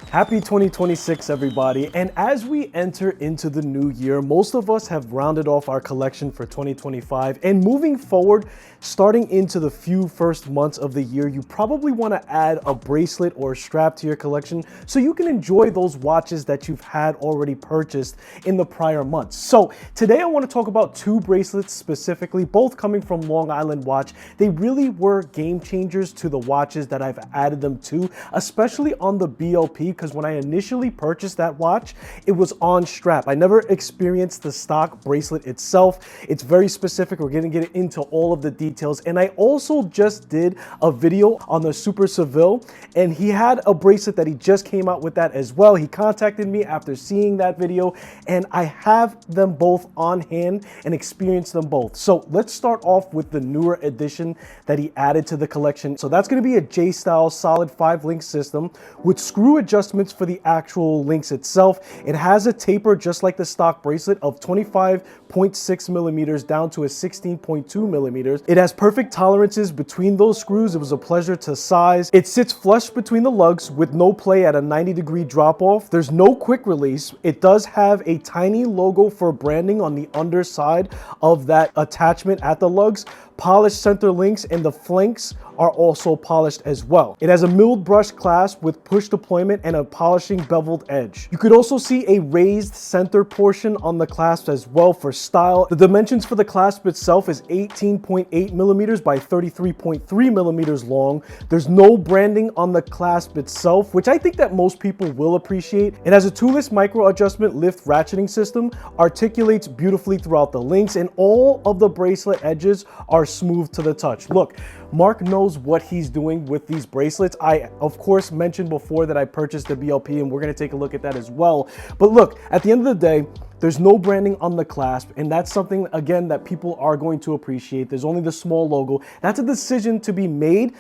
Happy 2026, everybody. And as we enter into the new year, most of us have rounded off our collection for 2025. And moving forward, starting into the first months of the year, you probably want to add a bracelet or a strap to your collection so you can enjoy those watches that you've had already purchased in the prior months. So today I want to talk about two bracelets specifically, both coming from Long Island Watch. They really were game changers to the watches that I've added them to, especially on the BLP, because when I initially purchased that watch, it was on strap. I never experienced the stock bracelet itself. It's very specific. We're going to get into all of the details. And I also just did a video on the Super Seville, and he had a bracelet that he just came out with that as well. He contacted me after seeing that video, and I have them both on hand and experienced them both. So let's start off with the newer edition that he added to the collection. So that's going to be a J-style solid 5-link system with screw adjustments for the actual links itself. It has a taper just like the stock bracelet of 25.6 millimeters down to a 16.2 millimeters. It has perfect tolerances between those screws. It was a pleasure to size. It sits flush between the lugs with no play at a 90-degree drop off. There's no quick release. It does have a tiny logo for branding on the underside of that attachment at the lugs. Polished center links, and the flanks are also polished as well. It has a milled brush clasp with push deployment and a polishing beveled edge. You could also see a raised center portion on the clasp as well for style. The dimensions for the clasp itself is 18.8 millimeters by 33.3 millimeters long. There's no branding on the clasp itself, which I think that most people will appreciate. It has a toolless micro adjustment lift ratcheting system, articulates beautifully throughout the links, and all of the bracelet edges are smooth to the touch. Look, Mark knows what he's doing with these bracelets. I, of course, mentioned before that I purchased the BLP, and we're going to take a look at that as well. But look, at the end of the day, there's no branding on the clasp, and that's something, again, that people are going to appreciate. There's only the small logo. That's a decision to be made.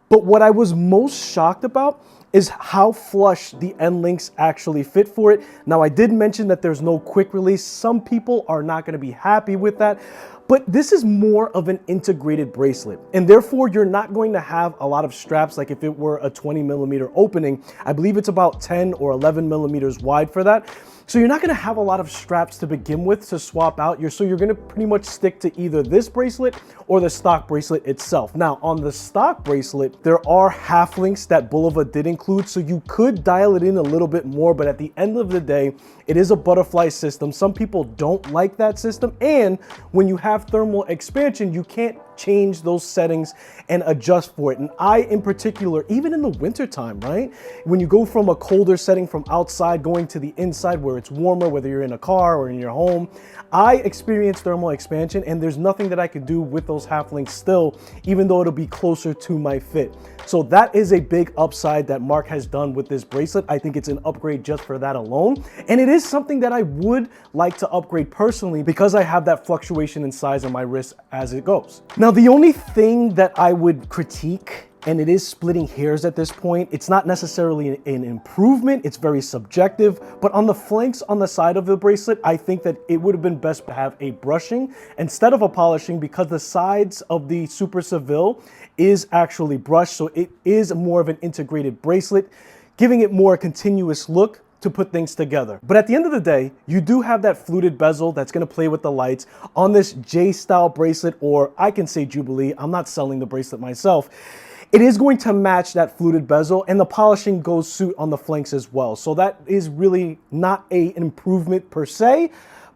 But what I was most shocked about is how flush the end links actually fit for it. Now, I did mention that there's no quick release. Some people are not going to be happy with that. But this is more of an integrated bracelet, and therefore you're not going to have a lot of straps like if it were a 20 millimeter opening. I believe it's about 10 or 11 millimeters wide for that. So you're not going to have a lot of straps to begin with to swap out. So you're going to pretty much stick to either this bracelet or the stock bracelet itself. Now, on the stock bracelet, there are half links that Bulova did include, so you could dial it in a little bit more, but at the end of the day, it is a butterfly system. Some people don't like that system, and when you have thermal expansion, you can't change those settings and adjust for it. And I, in particular, even in the winter time, right? When you go from a colder setting from outside going to the inside where it's warmer, whether you're in a car or in your home, I experience thermal expansion, and there's nothing that I could do with those half links still, even though it'll be closer to my fit. So that is a big upside that Mark has done with this bracelet. I think it's an upgrade just for that alone. And it is something that I would like to upgrade personally because I have that fluctuation in size on my wrist as it goes. Now, the only thing that I would critique, and it is splitting hairs at this point, it's not necessarily an improvement, it's very subjective, but on the flanks on the side of the bracelet, I think that it would have been best to have a brushing instead of a polishing, because the sides of the Super Seville is actually brushed, so it is more of an integrated bracelet, giving it more continuous look to put things together. But at the end of the day, you do have that fluted bezel that's going to play with the lights on this J-style bracelet, or I can say Jubilee. I'm not selling the bracelet myself. It is going to match that fluted bezel, and the polishing goes suit on the flanks as well. So that is really not an improvement per se,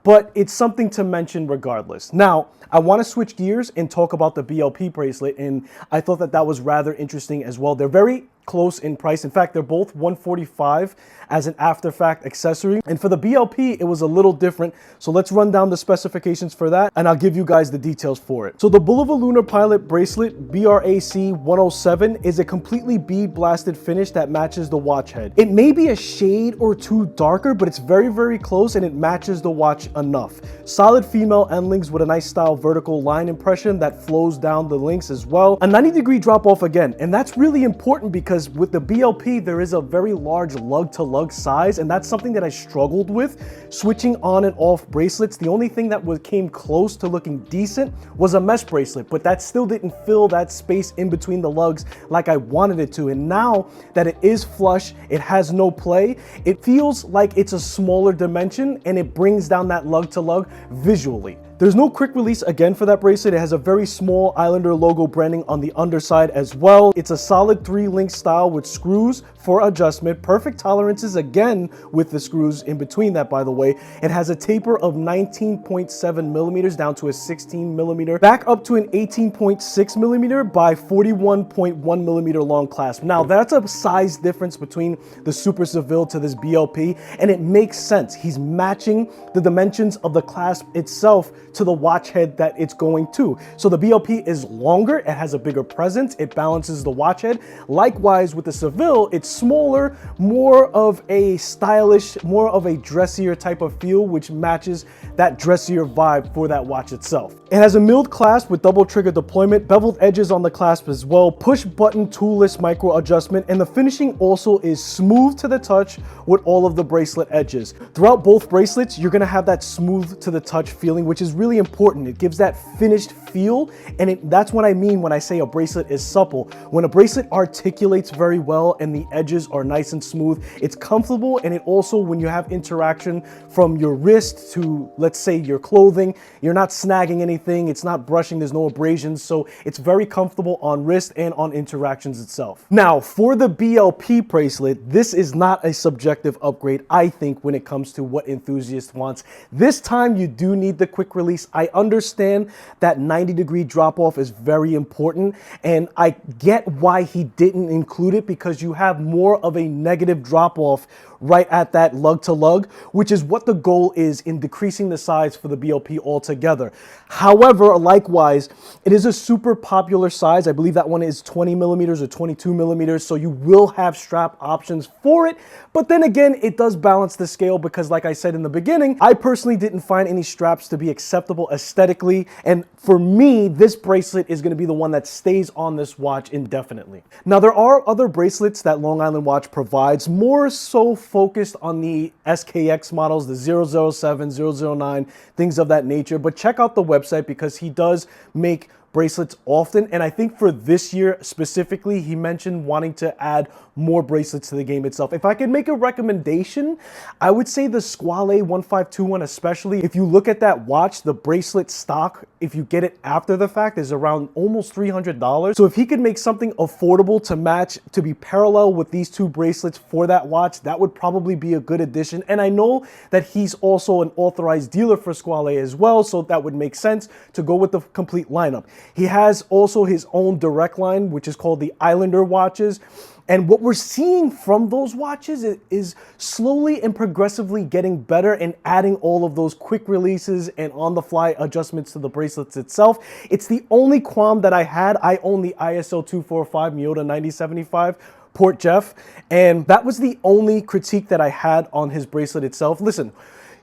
but it's something to mention regardless. Now, I want to switch gears and talk about the BLP bracelet, and I thought that that was rather interesting as well. They're very close in price. In fact, they're both $145 as an after fact accessory. And for the BLP, it was a little different. So let's run down the specifications for that, and I'll give you guys the details for it. So the Bulova Lunar Pilot bracelet BRAC 107 is a completely bead blasted finish that matches the watch head. It may be a shade or two darker, but it's very, very close, and it matches the watch enough. Solid female end links with a nice style vertical line impression that flows down the links as well. A 90-degree drop off again, and that's really important because because with the BLP, there is a very large lug-to-lug size, and that's something that I struggled with switching on and off bracelets. The only thing that came close to looking decent was a mesh bracelet, but that still didn't fill that space in between the lugs like I wanted it to. And now that it is flush, it has no play, it feels like it's a smaller dimension, and it brings down that lug-to-lug visually. There's no quick release again for that bracelet. It has a very small Islander logo branding on the underside as well. It's a solid 3-link style with screws for adjustment. Perfect tolerances again with the screws in between that, by the way. It has a taper of 19.7 millimeters down to a 16 millimeter, back up to an 18.6 millimeter by 41.1 millimeter long clasp. Now that's a size difference between the Super Seville to this BLP, and it makes sense. He's matching the dimensions of the clasp itself to the watch head that it's going to. So the BLP is longer, it has a bigger presence, it balances the watch head. Likewise with the Seville, it's smaller, more of a stylish, more of a dressier type of feel, which matches that dressier vibe for that watch itself. It has a milled clasp with double trigger deployment, beveled edges on the clasp as well, push button toolless micro adjustment, and the finishing also is smooth to the touch with all of the bracelet edges. Throughout both bracelets, you're gonna have that smooth to the touch feeling, which is really important. It gives that finished feel, and that's what I mean when I say a bracelet is supple. When a bracelet articulates very well and the edges are nice and smooth, it's comfortable, and it also, when you have interaction from your wrist to, let's say, your clothing, you're not snagging anything, it's not brushing, there's no abrasions, so it's very comfortable on wrist and on interactions itself. Now, for the BLP bracelet, this is not a subjective upgrade, I think, when it comes to what enthusiast wants. This time, you do need the quick release. I understand that 90-degree drop off is very important, and I get why he didn't include it, because you have more of a negative drop off right at that lug to lug, which is what the goal is in decreasing the size for the BLP altogether. However, likewise, it is a super popular size. I believe that one is 20 millimeters or 22 millimeters, so you will have strap options for it. But then again, it does balance the scale, because like I said in the beginning, I personally didn't find any straps to be acceptable aesthetically, and for me, this bracelet is going to be the one that stays on this watch indefinitely. Now, there are other bracelets that Long Island Watch provides, more so focused on the SKX models, the 007, 009, things of that nature, but check out the website, because he does make bracelets often, and I think for this year specifically, he mentioned wanting to add more bracelets to the game itself. If I could make a recommendation, I would say the Squale 1521, especially. If you look at that watch, the bracelet stock, if you get it after the fact, is around almost $300. So if he could make something affordable to match, to be parallel with these two bracelets for that watch, that would probably be a good addition. And I know that he's also an authorized dealer for Squale as well, so that would make sense to go with the complete lineup. He has also his own direct line, which is called the Islander watches. And what we're seeing from those watches is slowly and progressively getting better and adding all of those quick releases and on-the-fly adjustments to the bracelets itself. It's the only qualm that I had. I own the ISO 245 Miyota 9075 Port Jeff, and that was the only critique that I had on his bracelet itself. Listen,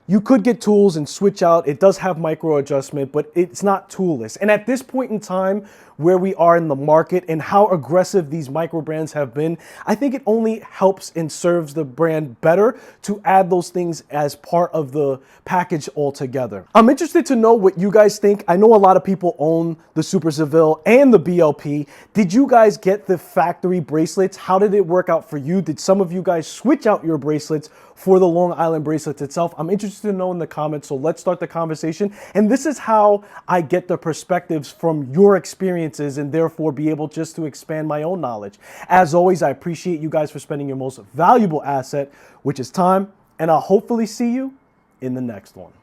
you could get tools and switch out. It does have micro adjustment, but it's not toolless. And at this point in time, where we are in the market and how aggressive these micro brands have been, I think it only helps and serves the brand better to add those things as part of the package altogether. I'm interested to know what you guys think. I know a lot of people own the Super Seville and the BLP. Did you guys get the factory bracelets? How did it work out for you? Did some of you guys switch out your bracelets for the Long Island bracelets itself? I'm interested to know in the comments, so let's start the conversation. And this is how I get the perspectives from your experiences, and therefore be able just to expand my own knowledge. As always, I appreciate you guys for spending your most valuable asset, which is time, and I'll hopefully see you in the next one.